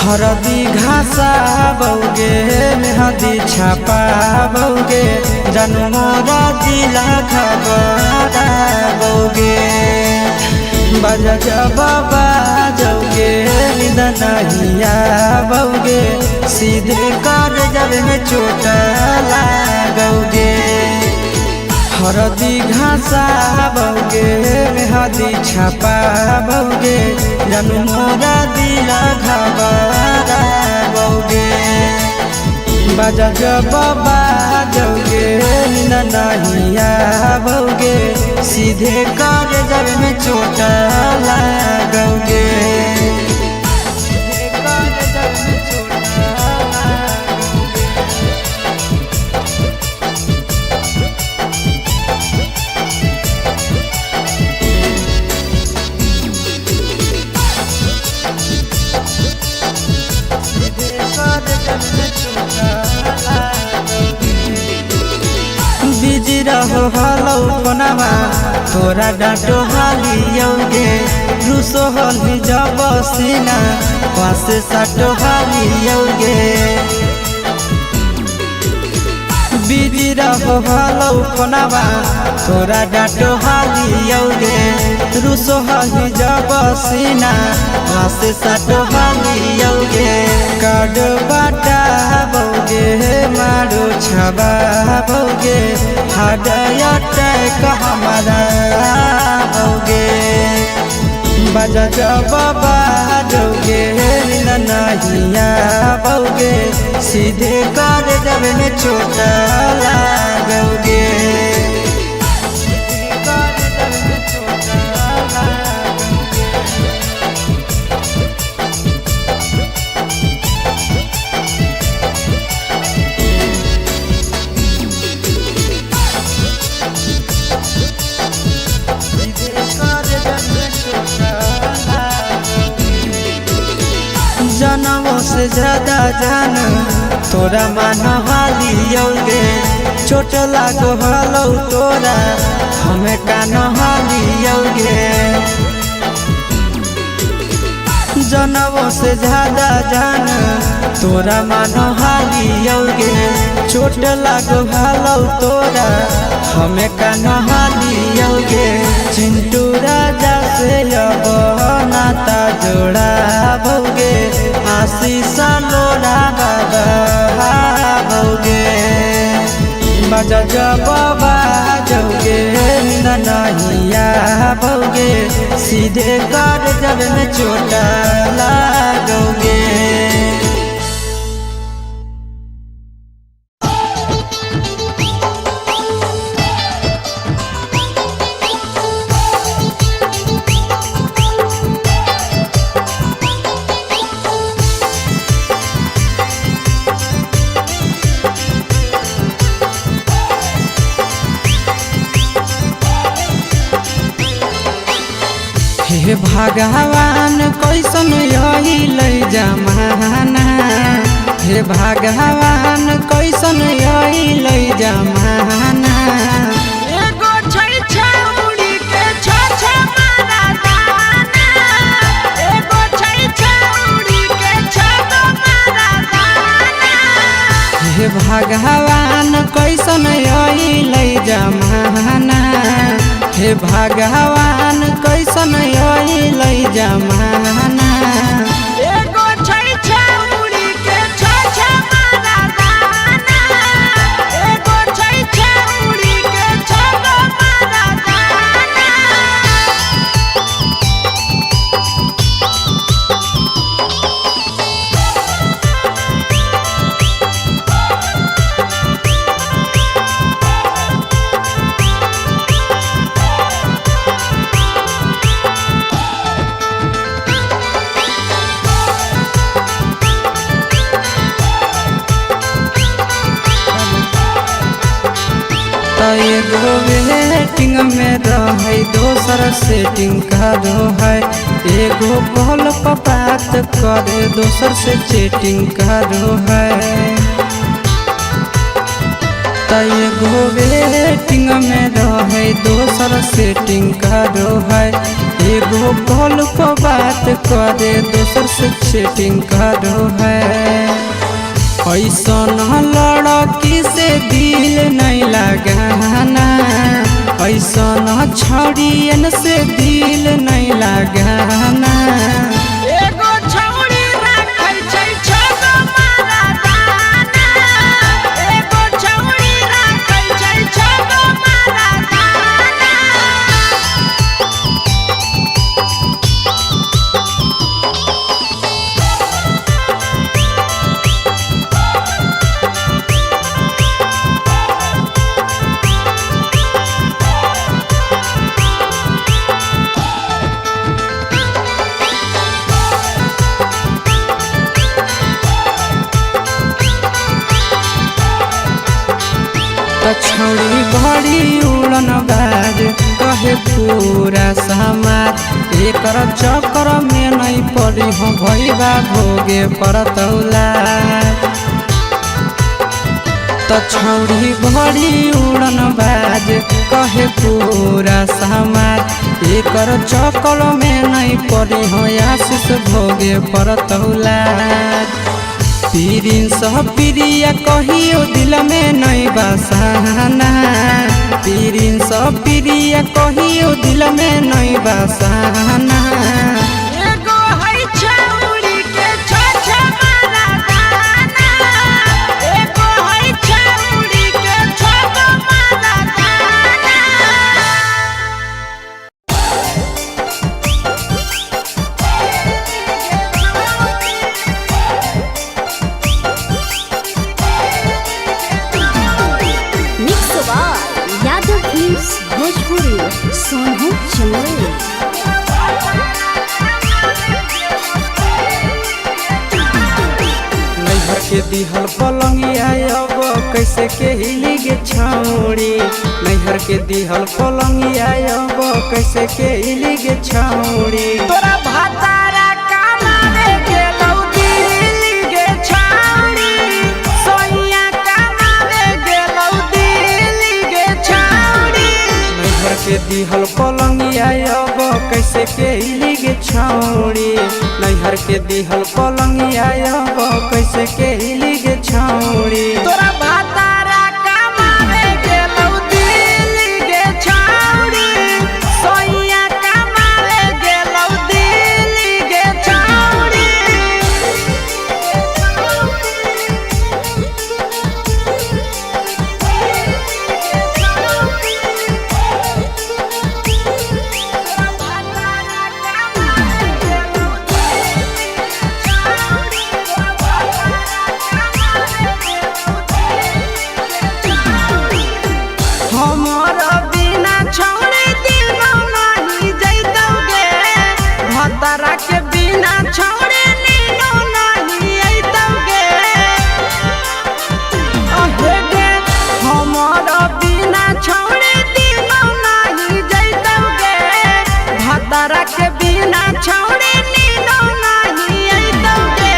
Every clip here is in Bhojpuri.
हरदी घासा बौगे मेहदी छापा बौगे जनमोरा दिला खबरा बौगे बजा जब बाजोगे नींद नहीं आवोगे सीधे कर जब में चोट लागोगे। हरदी घासा बौगे मेहदी छापा बौगे जनमोरा दिला घबरा बौगे बजा जब बाजोगे नींद नहीं आवोगे सीधे कर जब में चोट लागोगे। बिजी रहो हलो पनावा तोरा डांटो हालियोगे रूसो हली जब सीना पासे साटो हालियोगे। बिजी रहो हलो पनावा तोरा डांटो हालियोगे रूसो हली जब सीना पासे साटो हालियोगे। काड बाटा बौगे मारो छबा बौगे हाडया टैक हमारा बौगे बजा जब बाजोगे नींद नहीं आवोगे सीधे कर जब में चोट लागोगे। जनमों से ज्यादा जान तोरा मान हालियोगे चोट लागो हलो तोरा हमें कान हालियोगे। जनमों से ज्यादा जान तोरा मान हालियोगे चोट लागो हलो तोरा हमें कान हालियोगे। चिंटू राजा से अब नाता जोड़ा बौगे आशीष लोड़ा बाबा बौगे बजा जब बाजोगे नींद नहीं आवोगे सीधे कर जब में चोट लागोगे। हे भगवान कैसन यही ले जमाना हे भगवान कैसन यही ले जमाना। एगो छै छौड़ी के छ मारा दाना एगो छै छौड़ी के छ मारा दाना। हे भगवान कैसन यही ले जमाना हे भगवान कैसन यही ले जमाना। एगो छै छौड़ी के छ मारा दाना एगो छै छौड़ी के छ मारा दाना। एगो वेटिंग में रहे दोसर सेटिंग करो है एगो कॉल पर बात करे दोसर से चैटिंग करो है। एगो वेटिंग में रहे दोसर सेटिंग करो है एगो कॉल पर बात करे दोसर से चैटिंग करो है। ऐसन लड़की से दिल नहीं लगाना, ऐसन छड़ियन से दिल नहीं लगाना। एगो छौड़ी राखै छै छगो मरदाना, एगो छौड़ी राखै छै छगो मरदाना। छौड़ी बड़ी उड़न बाज कहे पूरा समाज, एकर चक्कर में नहीं पड़ी हो भैया भोगे परतौला। छौड़ी बड़ी उड़न बाज कहे पूरा समाज, एकर चक्कर में नहीं पड़ी हो आशीष भोगे परतौला। पीरिन सह प्रिया कहियो दिल में नहीं बसाना, पीरिन सह प्रिया कहियो दिल में नहीं बसाना। एगो है छौड़ी के छछ मरदाना, एगो है छौड़ी के छगो मरदाना। यादव फिल्म्स भोजपुरी सोनू चंदेल। नैहर के दिहल पलंगिया अब कैसे के हिली गे छौड़ी, नैहर के दिहल पलंगिया अब कैसे के हिली गे छौड़ी। तोरा भातारा कमावे गेलौ दिल्ली गे छौड़ी, सोइया कमावे गेलौ दिल्ली गे छौड़ी। नैहर के दिहल पलंगिया अब कैसे के हिली गे छौड़ी, नैहर के दिहल पलंगिया अब कैसे के हिली गे छौड़ी। तोरा भातारा कमावे गेलौ दिल्ली गे छौड़ी, सोइया कमावे गेलौ दिल्ली गे छौड़ी। हमर बिना छौड़ी दिनो नहीं जैतौगे, भतरा के बिना छौड़ी नीनो नहीं अइतौगे। अहे गे हमर बिना छौड़ी दिनो नहीं जैतौगे, भतरा के बिना छौड़ी नीनो नहीं अइतौगे।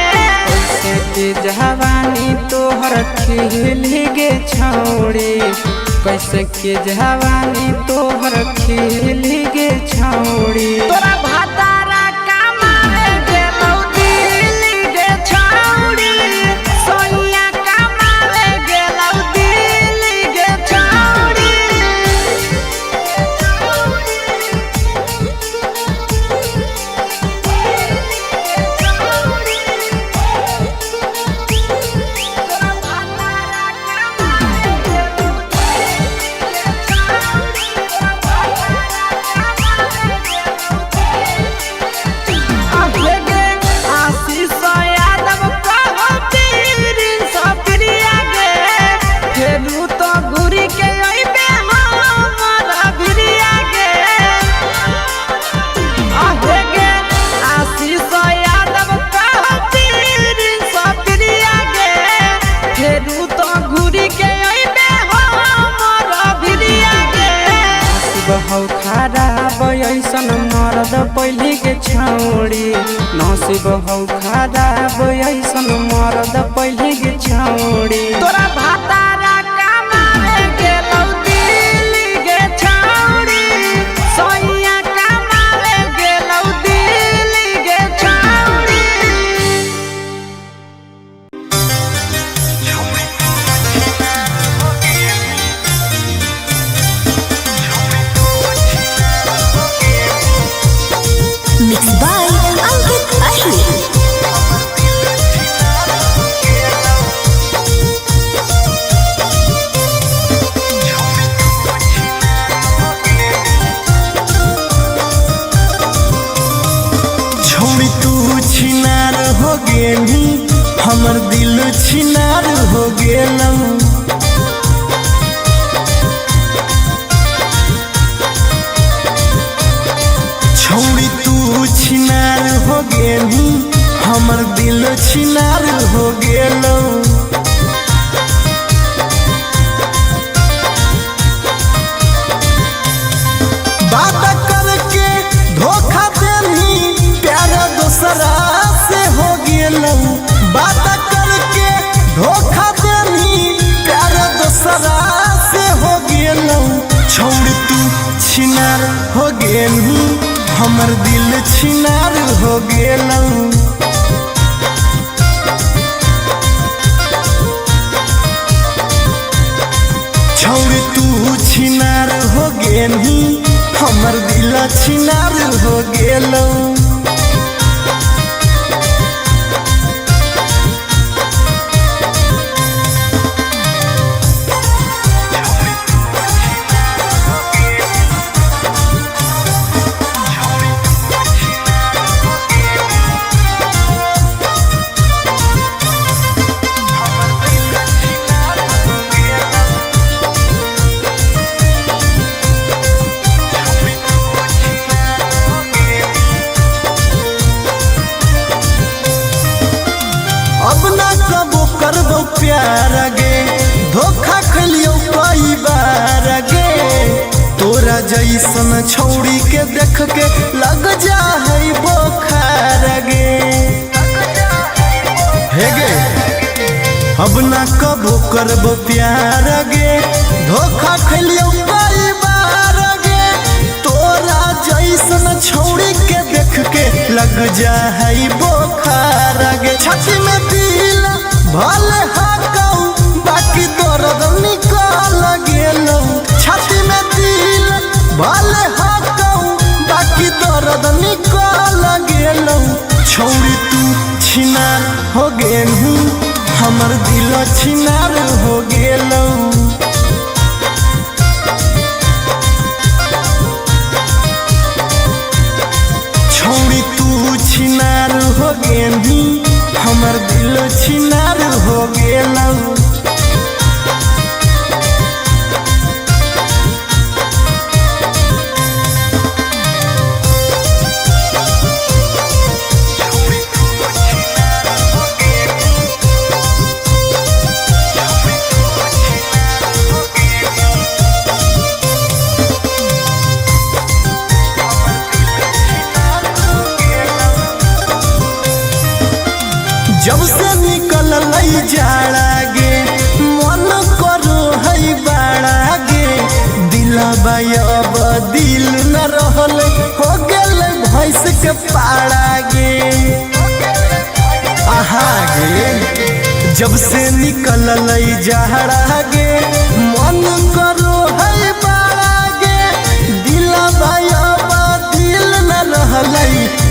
कैसे के जवानी तोहर खिली गे छौड़ी, कैसे के जवानी तोहर खिली गे छौड़ी। तोरा भातारा कमावे गेलौ दिल्ली गे छौड़ी, सोइया कमावे गेलौ दिल्ली गे छौड़ी। बहौ खराब ऐसन मरद पहली के छौड़ी, नसीब हौ खराब ऐसन मरद पहली के छौड़ी। तोरा भातारा कमावे गेलौ दिल्ली गे छौड़ी, सोइया कमावे गे गेलू हमर दिल छिनार हो गेलू। छौरी तू छिनार हो गेलू हमर दिल छिनार हो गेलू। अब ना कबो करबो प्यार गे धोखा खलियो कई बार गे। तोरा जैसन छौड़ी के देख के लग जा है बोखार गे। हे गे अब ना कबो करबो प्यार गे धोखा खलियो कई बार गे। तोरा जैसन छौड़ी के देख के लग जा है बोखार गे। छाती में दिल भले हाकऊ बाकी दर्द निकल गेलौ। छाती में दिल भले हाकऊ बाकी दर्द निकल गेलौ। छौड़ी तू छिनार हो गेलू हमर दिल छिनार हो गेलौ। छौड़ी तू छिनार हो गेलू हमर दिल छिनार हो गेलौ। जब से निकल लई जाड़ा गे मन करो है बाड़ा गे। दिलबा अब दिल न रहल हो गेल भैंस के पाड़ा गे। आहा गे जब से निकल लई जाड़ा गे मन करो है बाड़ा गे। दिलबा अब दिल न रहल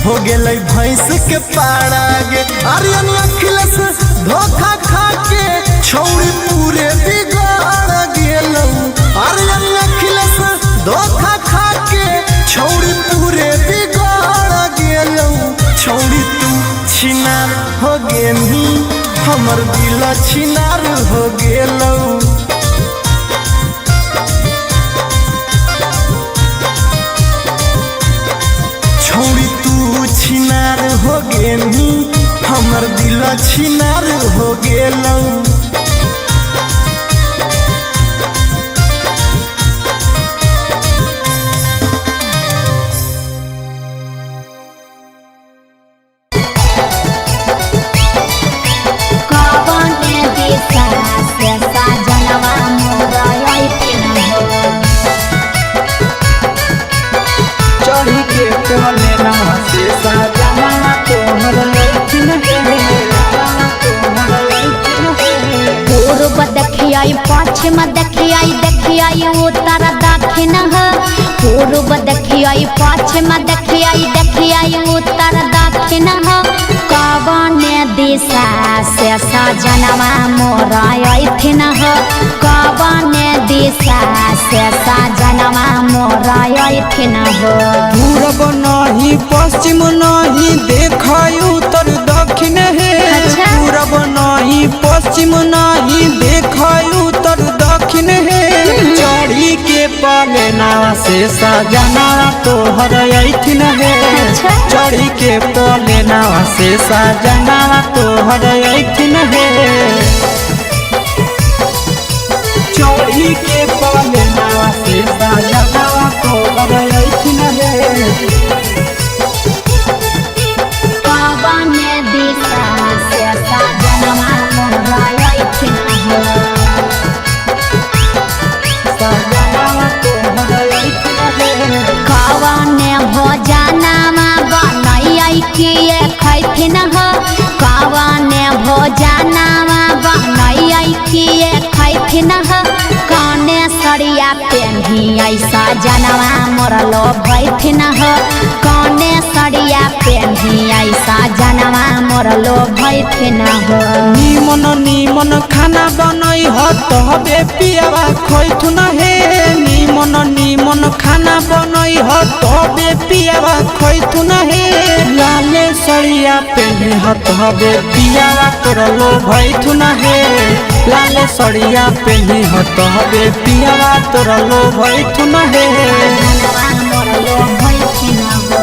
हो गेल भैंस के पाड़ा गे। आर्यन अखिलेश धोखा खा के छौड़ी पूरे बिगाड़ गेलौ। आर्यन अखिलेश धोखा खा के छौड़ी पूरे बिगाड़ गेलौ। छौड़ी तू छिनार हो गेलू हमर दिल छिनार हो गेलौ। छौड़ी तू छिनार हो गेलू हमर दिल छिनार हो गेलौ। चढ़ी के टोले ना से साजना तोहर लैठिन पूर्व देखियाई पश्चिम देखियाई उत्तर दक्षिण पूर्व देखियाई पश्चिम देखियाई उत्तर दक्षिण कवन दिशा से सजनवा मोरा अइथिन कवन दिशा से सजनवा मोरा अइथिन पूरब नहीं पश्चिम नहीं देखाई उत्तर दक्षिण है। अच्छा? पूरब नहीं पश्चिम नहीं देखाई उत्तर दक्षिण है। चढ़ी के पलेना से सजना तोहर अइथिन है। अच्छा? चढ़ी के पलेना से सजना तोहर अइथिन है। चढ़ी के पलेना से सजना तोहर अइथिन है। कवन दिशा से सजनवा मोरा अइथिन सजना तोहर अइथिन है। कवन ऐसा जनवा मोरलो भैथिन हो कौने सड़िया पेन्ही ऐसा जनवा मोरलो भैथिन हो निमन निमन खाना बनई हो तबे पियावा खैथुन हे निमन निमन खाना बनई हो तबे पियावा खैथुन हे लाले सड़िया पेन्ही हो तबे पियावा तोरलो भैथुन हे लाले सड़िया पेन्ही हो तबे पियावा तोरलो भैथुन हे जनवा मोरलो भैथिन हो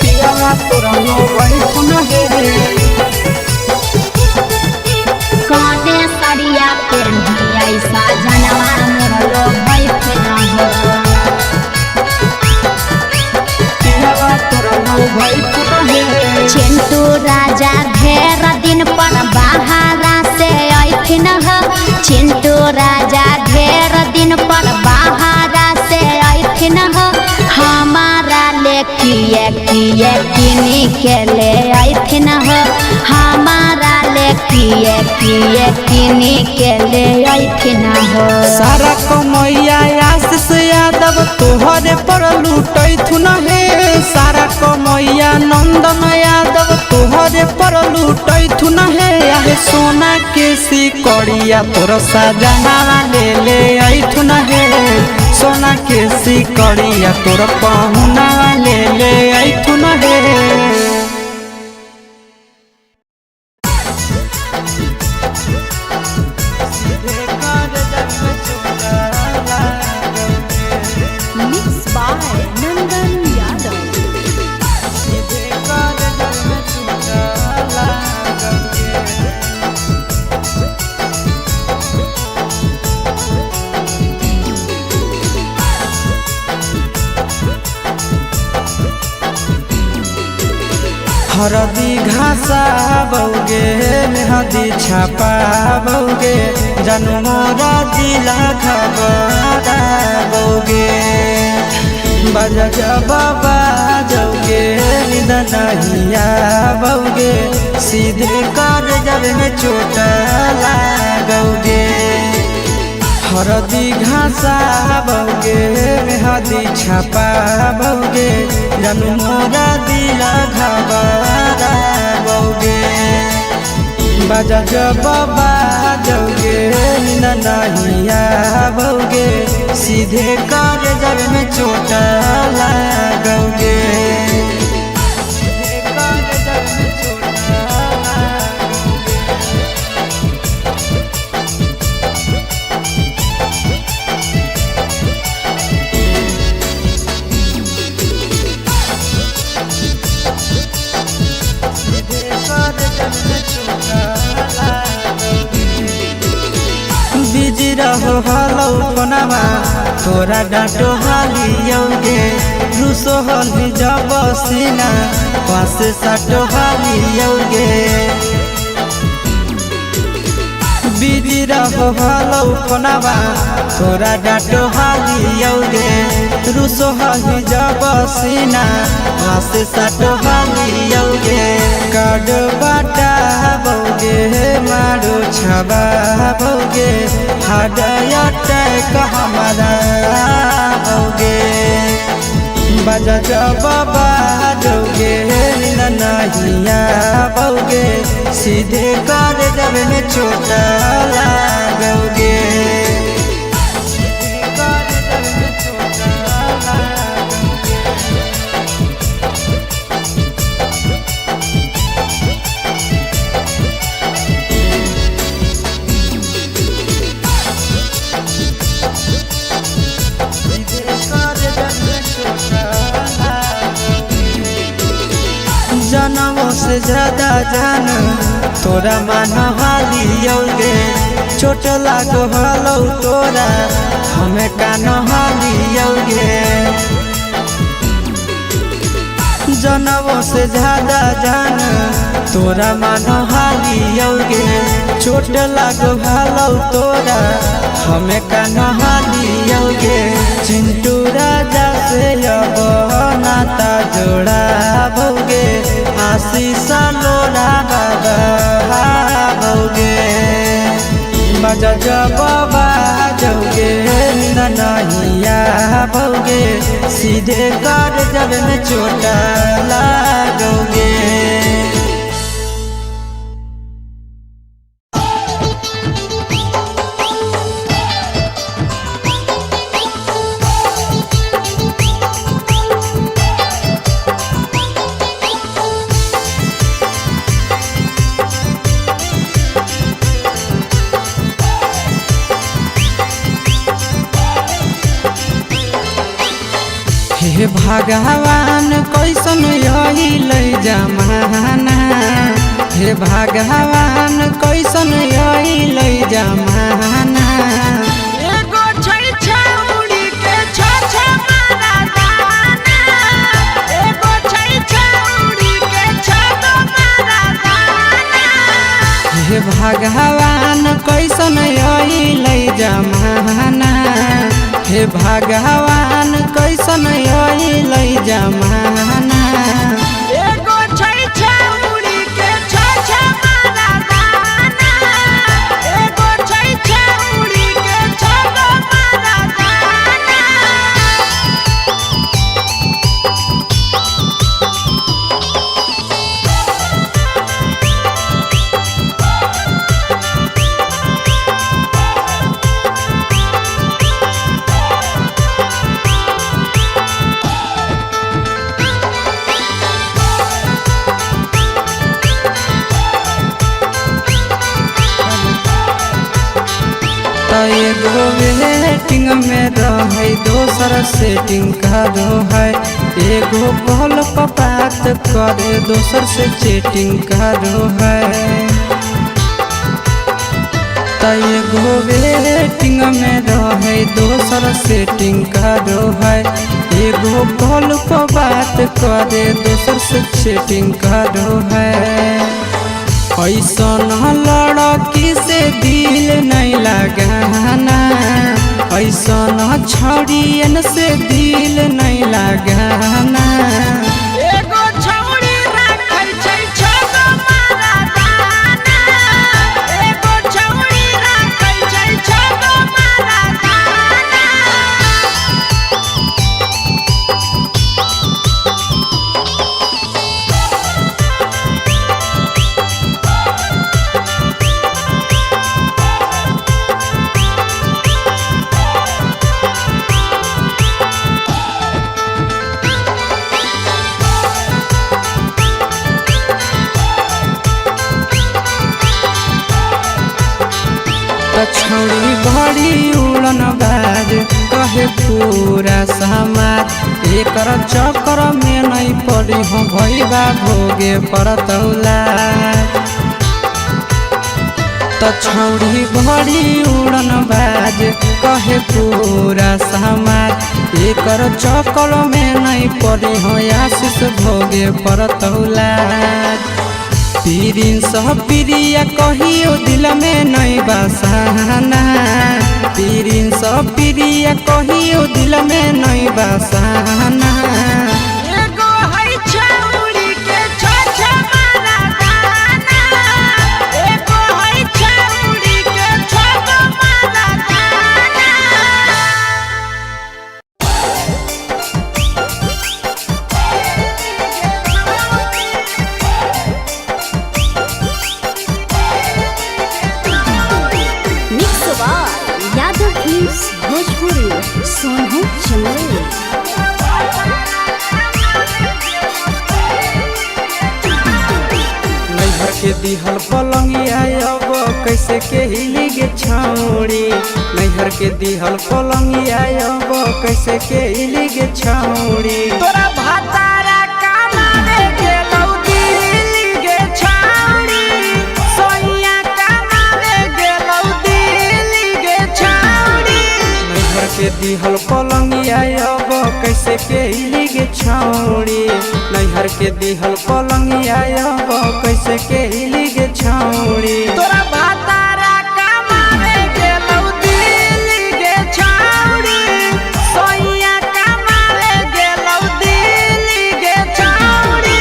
पियावा तोरलो भैथुन हे कौने सड़िया पेन्ही ऐसा जनवा मोरलो भैथिन हो पियावा तोरलो भैथुन हे चिंटू राजा ढेर दिन पर बाहरा से ऐथिन हो चिंटू राजा ढेर दिन पर बाहरा से ऐथिन हो हमारा ले किए किए किनी के ले ऐथिन हो हमारा ले किए किए किनी के ले ऐथिन हो सारा कमैया आशीष यादव तोहरे पर लूटैथुन हे सारा कमैया नंदन यादव तोहरे पर लूटैथुन हे आहे सोना के सिकड़िया तोर सजना ले ऐथुन हे सोना के सिकड़िया तोर पहुना ले ऐथुन हे मिक्स बाय नंदन यादव हरदी घासा बौगे मेहदी छापा बौगे जनमोरा दिला खबरा बौगे बजा बाबा जौगे निदनहिया बौगे सीधे कर जब में चोट लागोगे हरदी घासा बौगे मेहदी छापा बौगे जनमोरा दिला घबरा बौगे बजा बाबा जौगे नहिया बौगे सीधे कर जब में चोट लागोगे बिजी रहो हलौ कोनामा तोरा डाँटो हालियौगे रुसो हलि जब सीना पास साटो हालियौगे बिजी रहो हलौ कोनामा तोरा डाँटो हालियौगे रुसो हलि जब सीना पास साटो हालियौगे काड बाटा बौगे मारो छबा बौगे हाडया टैक हमारा बौगे बजा बाबा जौगे नहिया बौगे सीधे कर जब में चोट लागोगे जनमों से ज्यादा जान तोरा मान हालियौगे चोट लागो हलौ तोरा हमें कान हालियौगे जनमों से ज्यादा जान तोरा मान हालियौगे चोट लागो हलौ तोरा हमें कान हालियौगे चिंटू राजा से अब नाता जोड़ा भौगे आशीष लोड़ा बाबा भौगे बजा बाबा जौगे नहीं आओगे, सीधे कर जब में चोट लागोगे। हे भगवान कैसन यही लै जमाना, हे भगवान कैसन यही लै जमाना। एगो छै छौड़ी के छ मारा दाना, एगो छै छौड़ी के छ मारा दाना। हे भगवान कैसन यही लै जमाना, हे भगवान कैसन यही लै जमाना। एगो छै छौड़ी के छ मारा दाना, एगो छै छौड़ी के छ मारा दाना। एगो वेटिंग में रहे, दोसर सेटिंग करो है। एगो कॉल पर बात करे, दोसर से चैटिंग करो है। एगो वेटिंग में रहे, दोसर सेटिंग करो है। एगो कॉल पर बात करे, दोसर से चैटिंग करो है। ऐसन लड़की से दिल नहीं लगाना, ऐसन छड़ियन से दिल नहीं लगाना। एगो छौड़ी राखै छै छ मारा दाना, एगो छौड़ी राखै छै छ मारा दाना। छौड़ी बड़ी उड़न बाज कहे पूरा समाज। एकर चक्कर में नहीं पड़ी हो भैया भोगे पड़तौला। छौड़ी बड़ी उड़न बाज कहे पूरा समाज। एकर चक्कर में नहीं पड़ी हो आशीष भोगे पड़तौला। प्रिंस प्रिया कहियो दिल में नहीं बसाना, प्रिंस प्रिया कहियो दिल में नहीं बसाना। एगो है छौड़ी के छ मारा दाना, एगो है छौड़ी के छ मारा दाना। यादव फिल्म्स भोजपुरी सोनू चंदेल। नैहर के दिहल पलंगिया अब कैसे के हिली गे छौड़ी, नैहर के दिहल पलंगिया अब कैसे के हिली गे छौड़ी। तोरा भातारा कमावे गेलौ दिल्ली गे छौड़ी, सोनिया कमावे गेलौ दिल्ली गे छौड़ी। नैहर के दिहल पलंगिया अब कैसे के हिली गे छौड़ी, नैहर के दिहल पलंगिया अब कैसे के हिली गे छौड़ी। तोरा भातारा कमावे गेलौ दिल्ली गे छौड़ी, सोनिया कमावे गेलौ दिल्ली गे छौड़ी।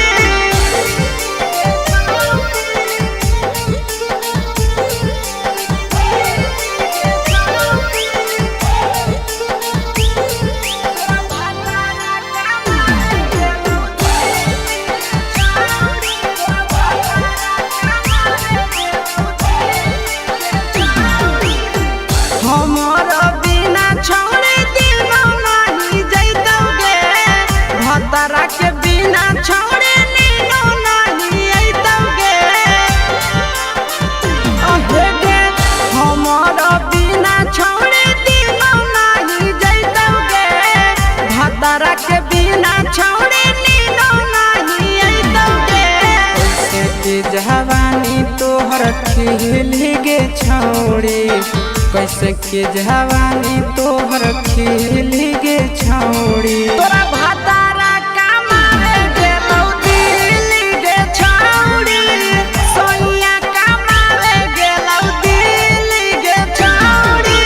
खिली गे छौड़ी कैसे के जवानी तोहर खिली गे छौड़ी तोरा भातारा कमावे गेलौ दिल्ली गे छौड़ी सोनिया कमावे गेलौ दिल्ली गे छौड़ी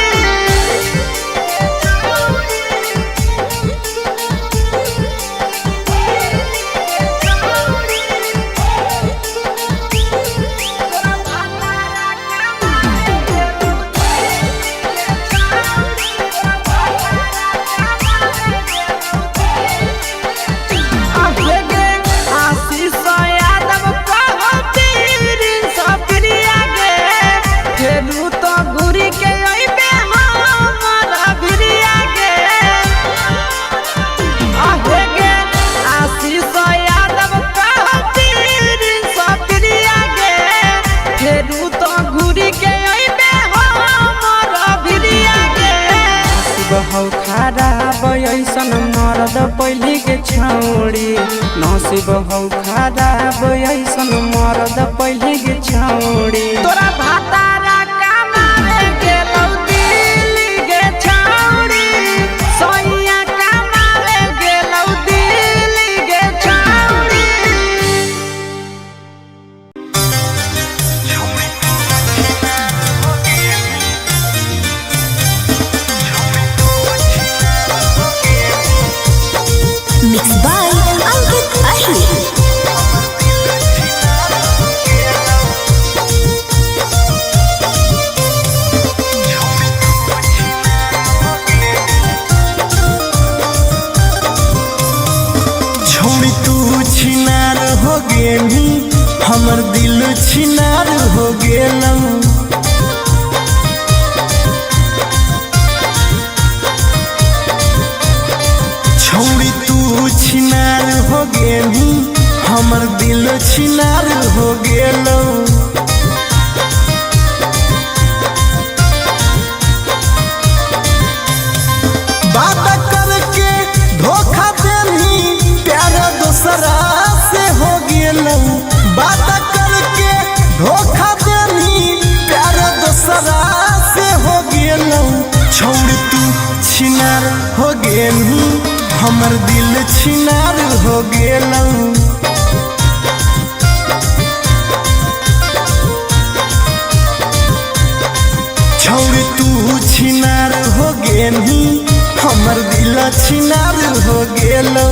हौ खराब ऐसन मरद पहले के छौड़ी नसीब हौ खराब ऐसन मरद पहले के छौड़ी तोरा भातारा कमावे गेलौ दिल्ली गे छौड़ी सोनिया कमावे गेलौ दिल्ली गे छौड़ी Mixed by Ankit Ahir. छोड़ी तू छिनार हो गेली हमर दिल छिनार हो गेलौ छोड़ी तू छिनार हो गेली हमर दिल छिनार हो गेलौ बात करके धोखा देनी प्यार दूसरा से हो गेलौ बात करके धोखा देनी प्यार दूसरा से हो गेलौ छोड़ तू छिनार हो गेली हमर दिल छिनार हो गेलौ छोड़ तू छिनार हो गेली हमर दिल छिनार हो गेलौ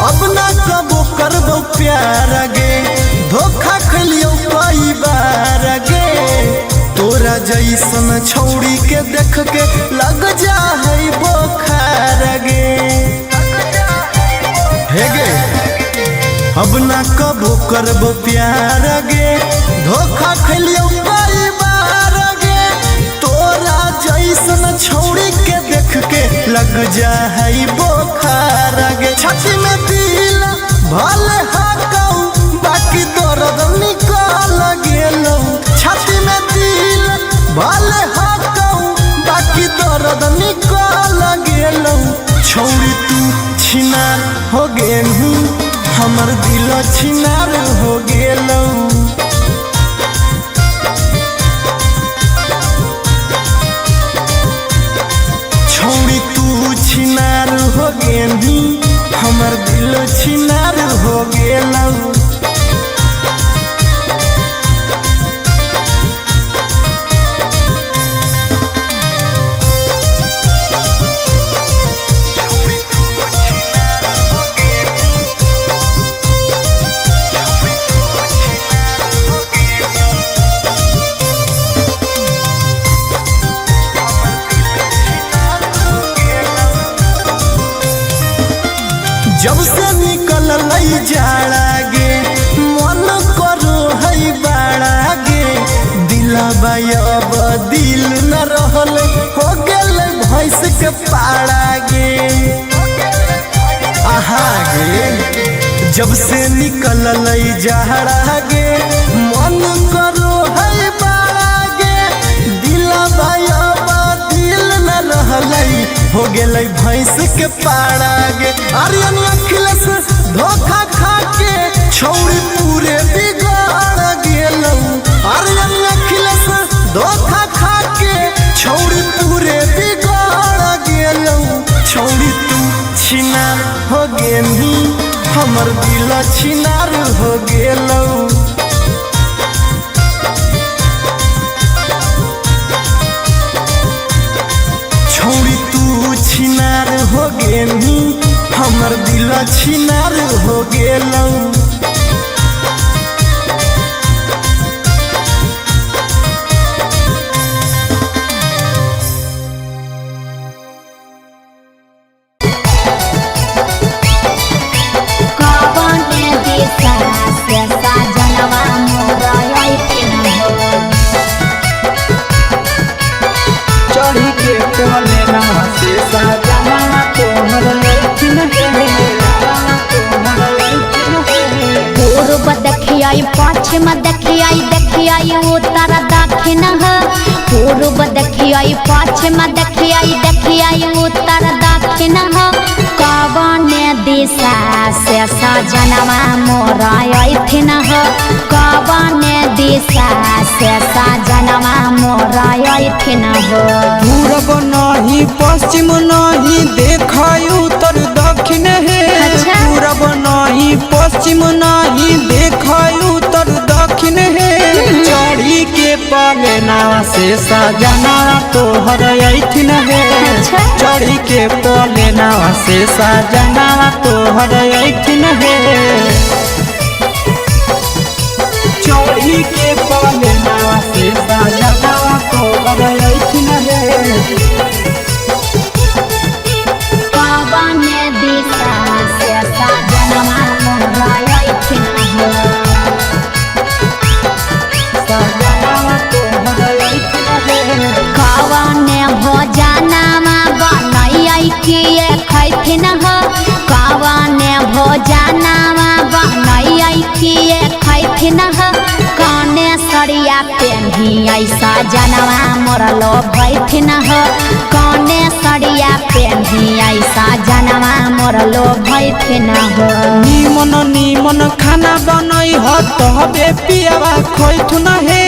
अब ना कबो करबो प्यार गे धोखा खलियो कई बार गे तोरा जैसन छौड़ी के देख के लग जा है बोखार गे हे गे अब ना कबो करबो प्यार गे धोखा खलियो कई बार गे तोरा जैसन छौड़ी के देख के लग जा है बोखार गे छाती में दिल भले हाकौ बाकी दर्द निकाल गेलौ छाती में दिल भले हाकौ बाकी दर्द निकाल गेलौ छौड़ी तू छिनार हो गेलू हमर दिल छिनार हो गेलौ छौड़ी तू छिनार हो गेली हमर दिल छिनार हो गेलौ पाड़ा गे आहा गे जब से निकल जहरा गे मन करो है बाड़ा गे दिला भाईबा दिल न रहलई हो गेलै भैंस के पाड़ा गे आर्यन अखिलेश धोखा खा के छौड़ी पूरे बिगाड़ गेलौ आर्यन अखिलेश धोखा खा के छौड़ी पूरे बिगाड़ गेलौ छौड़ी तू छिनार हो गेनी हमर दिल छिनार हो गेलौ छौड़ी तू छिनार हो गेनी हमर दिल छिनार हो गेलौ चढ़ी के कोले नवा से सजना तोहर लैथिन पूर्व देखियाई पश्चिम देखियाई देखियाई उत्तर दक्षिण पूर्व देखियाई पश्चिम देखियाई देखियाई उत्तर दक्षिण कवन दिशा से सजनवा मोर अइथिन कवन दिशा से सजनवा मोर अइथिन पूरब नहीं पश्चिम नहीं देखाई उत्तर दक्षिण है अच्छा। पूरब नहीं पश्चिम नहीं देखाई उत्तर दक्षिण है चढ़ी के पाले नावा से सजना तोहर अइथिन है अच्छा। चढ़ी के पाले नावा से सजना तोहर अइथिन है चढ़ी के पाले नावा से सजना तोहर अइथिन है कवन दिशा से सजनवा मोर अइथिन कवन भोजनमा बनैयै किए खैथिन कवन भोजनमा बनैयै किए खैथिन कने सरिया पेन्हियै सजनवा मोर लोभैथिन कने सरिया पेन्हियै सजनवा मोर लोभैथिन निमन निमन खाना बनई ह तबे पियावा खैथुन हे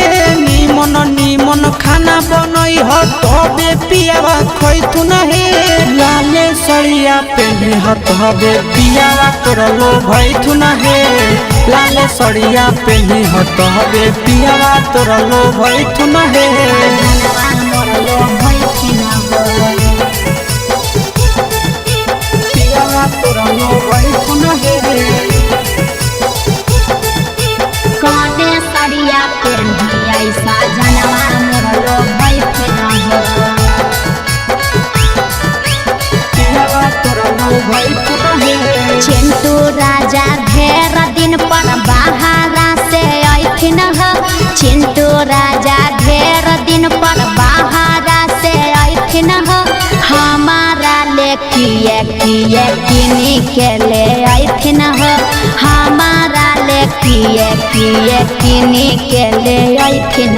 निमन निमन खाना बनई ह तबे पियावा खैथुन हे लाले सड़िया पेन्हे ह तबे पियावा तोर लोभैथुन हे लाले सड़िया पेन्हे ह तबे पियावा तोर लोभैथुन हे मोर लोभैथिन पियावा तोर लोभैथुन हे कने सरिया पेन्हियै सजनवा मोर लोभैथिन पियावा तोर लोभैथुन हे चिंटू राजा ढेर दिन पर बाहरा से अइथिन चिंटू राजा ढेर दिन पर बाहरा से अइथिन हमारा ले किए किए किनी के ले अइथिन हमारा ले किए किए किनी के ले अइथिन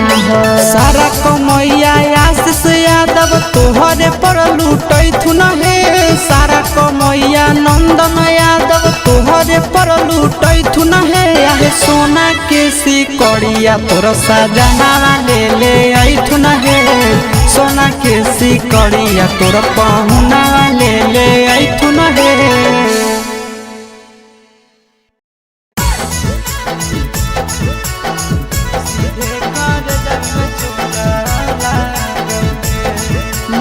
सारा कमैया आशीष यादव तोहरे पर लूटैथुन हे सारा कमैया नंदन यादव तोहरे पर लूटैथुन हे आहे सोना के सिकड़िया तोर सजना ले अइथुन हे सोना के सिकड़िया तोर पहुना ले अइथुन हे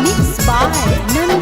Mixed by Nanda